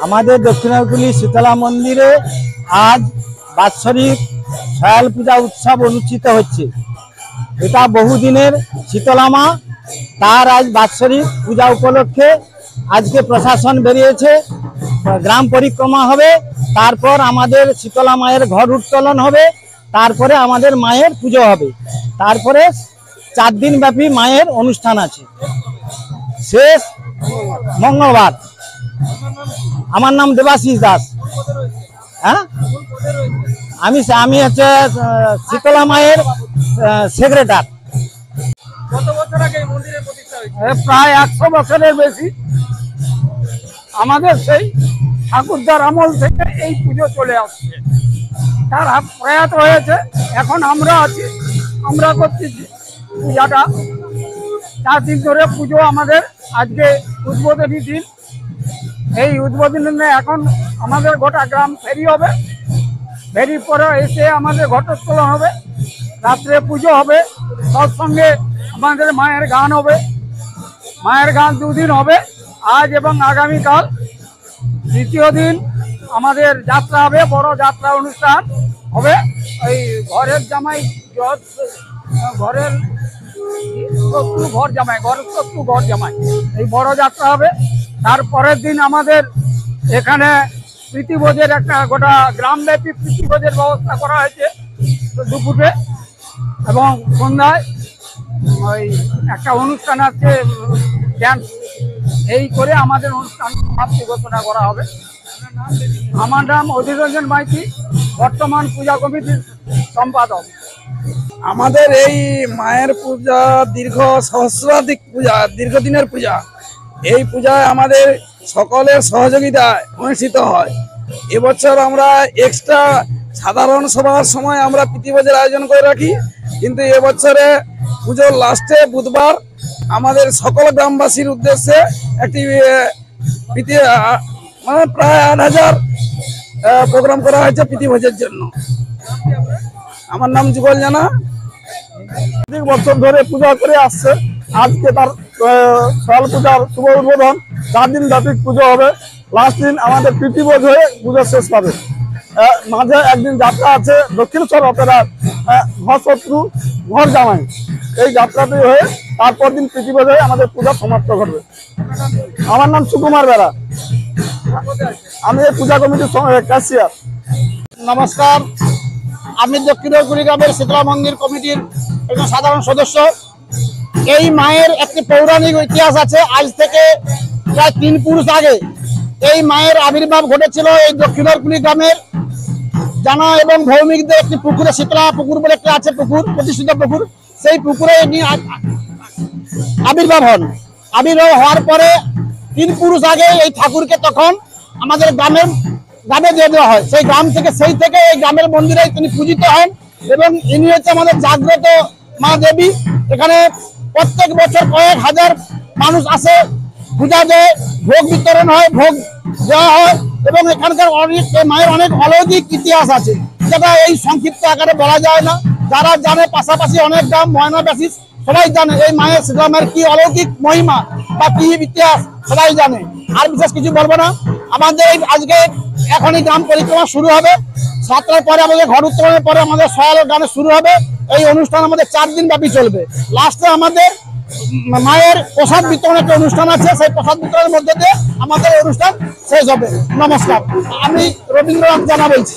আমাদের দক্ষিণাকুলি শীতলা মন্দিরে আজ বাৎসরিক সয়াল পূজা উৎসব অনুষ্ঠিত হচ্ছে। এটা বহুদিনের শীতলা মা, তার আজ বাৎসরিক পূজা উপলক্ষে আজকে প্রশাসন বেরিয়েছে, গ্রাম পরিক্রমা হবে, তারপর আমাদের শীতলা মায়ের ঘর উত্তোলন হবে, তারপরে আমাদের মায়ের পুজো হবে, তারপরে 4 দিন ব্যাপী মায়ের অনুষ্ঠান আছে। শেষ মঙ্গলবার। আমার নাম দেবাশিস দাস। হ্যাঁ, আমি হচ্ছে শীতলা মায়ের সেক্রেটারি। প্রায় 100 বছরের বেশি। আমাদের সেই ঠাকুরদার আমল থেকে এই পুজো চলে আসছে। তার প্রয়াত হয়েছে, এখন আমরা আছি, আমরা করছি পূজাটা। 4 দিন ধরে পুজো আমাদের। আজকে উদ্বোধনী দিন। এই উদ্বোধনে এখন আমাদের গোটা গ্রাম ফেরি হবে, ফেরির পরে এসে আমাদের ঘটোত্তোলন হবে, রাত্রে পুজো হবে, সৎসঙ্গে আমাদের মায়ের গান হবে। মায়ের গান 2 দিন হবে, আজ এবং আগামীকাল। দ্বিতীয় দিন আমাদের যাত্রা হবে, বড় যাত্রা অনুষ্ঠান হবে। এই ঘরের জামাই, ঘরের ঘর জামাই, এই বড় যাত্রা হবে। তারপরের দিন আমাদের এখানে প্রীতিভোজের একটা গোটা গ্রামব্যাপী প্রীতিভোজের ব্যবস্থা করা হয়েছে দুপুরে, এবং সন্ধ্যায় ওই একটা অনুষ্ঠান আছে ড্যান্স। এই করে আমাদের অনুষ্ঠান সমাপ্তি ঘোষণা করা হবে। আমার নাম অধীর রঞ্জন মাইতি, বর্তমান পূজা কমিটির সম্পাদক। আমাদের এই মায়ের পূজা সহস্রাধিক পূজা, দীর্ঘদিনের পূজা। এই পূজায় আমাদের সকলের সহযোগিতায় অনুষ্ঠিত হয়। এবছর আমরা এক্সট্রা সাধারণ সভার সময় আমরা প্রীতিভোজের আয়োজন করে রাখি, কিন্তু এবছরে পুজোর লাস্টে বুধবার আমাদের সকল গ্রামবাসীর উদ্দেশ্যে একটি মানে প্রায় 8000 প্রোগ্রাম করা হয়েছে প্রীতিভোজের জন্য। আমার নাম যুগল জানা। 2 বছর ধরে পূজা করে আসছে। আজকে তার সয়াল পূজার শুভ উদ্বোধন। 4 দিন ব্যাপী পুজো হবে। লাস্ট দিন আমাদের প্রীতিভোজ হয়ে পুজো শেষ পাবে। মাঝে একদিন যাত্রা আছে দক্ষিণেশ্বর অপেরার ঘর শত্রু ঘর জামাই। এই যাত্রাটি হয়ে তারপর দিন প্রীতিভোজ হয়ে আমাদের পূজা সমাপ্ত করবে। আমার নাম সুকুমার বেরা, আমি এই পূজা কমিটির ক্যাশিয়ার। নমস্কার, আমি দক্ষিণাকুলি গ্রামের শীতলা মন্দির কমিটির একজন সাধারণ সদস্য। এই মায়ের একটি পৌরাণিক ইতিহাস আছে। আজ থেকে প্রায় 3 পুরুষ আগে এই মায়ের আবির্ভাব ঘটেছিল এই দক্ষিণাকুলি গ্রামের জানা এবং ভৌমিকদের একটি পুকুরে, শীতলা পুকুর বলে একটা আছে পুকুর, প্রতিষ্ঠিত পুকুর। সেই পুকুরে আবির্ভাব হন। আবির্ভাব হওয়ার পরে 3 পুরুষ আগে এই ঠাকুরকে তখন আমাদের গ্রামে দিয়ে দেওয়া হয়। সেই গ্রাম থেকে এই গ্রামের মন্দিরে তিনি পূজিত হন, এবং ইনি হচ্ছে আমাদের জাগ্রত মা দেবী। এখানে প্রত্যেক বছর কয়েক হাজার মানুষ আসে, পূজা দেয়, ভোগ বিতরণ হয়, ভোগ দেওয়া হয়, এবং এখানকার মায়ের অনেক অলৌকিক ইতিহাস আছে, যেটা এই সংক্ষিপ্ত আকারে বলা যায় না। যারা জানে, পাশাপাশি অনেক গ্রাম ময়নাবাসী সবাই জানে এই মায়ের শীতলা মায়ের কি অলৌকিক মহিমা বা কি ইতিহাস সবাই জানে। আর বিশেষ কিছু বলবো না। আমাদের আজকে এখনই গ্রাম পরিক্রমা শুরু হবে। 7টার পরে আমাদের ঘর উত্তোলনের পরে আমাদের সয়াল গানে শুরু হবে। এই অনুষ্ঠান আমাদের 4 দিন ব্যাপী চলবে। লাস্টে আমাদের মায়ের প্রসাদ বিতরণ একটা অনুষ্ঠান আছে। সেই প্রসাদ বিতরণের মধ্যে দিয়ে আমাদের অনুষ্ঠান শেষ হবে। নমস্কার, আমি রবীন্দ্রনাথ জানা বলছি।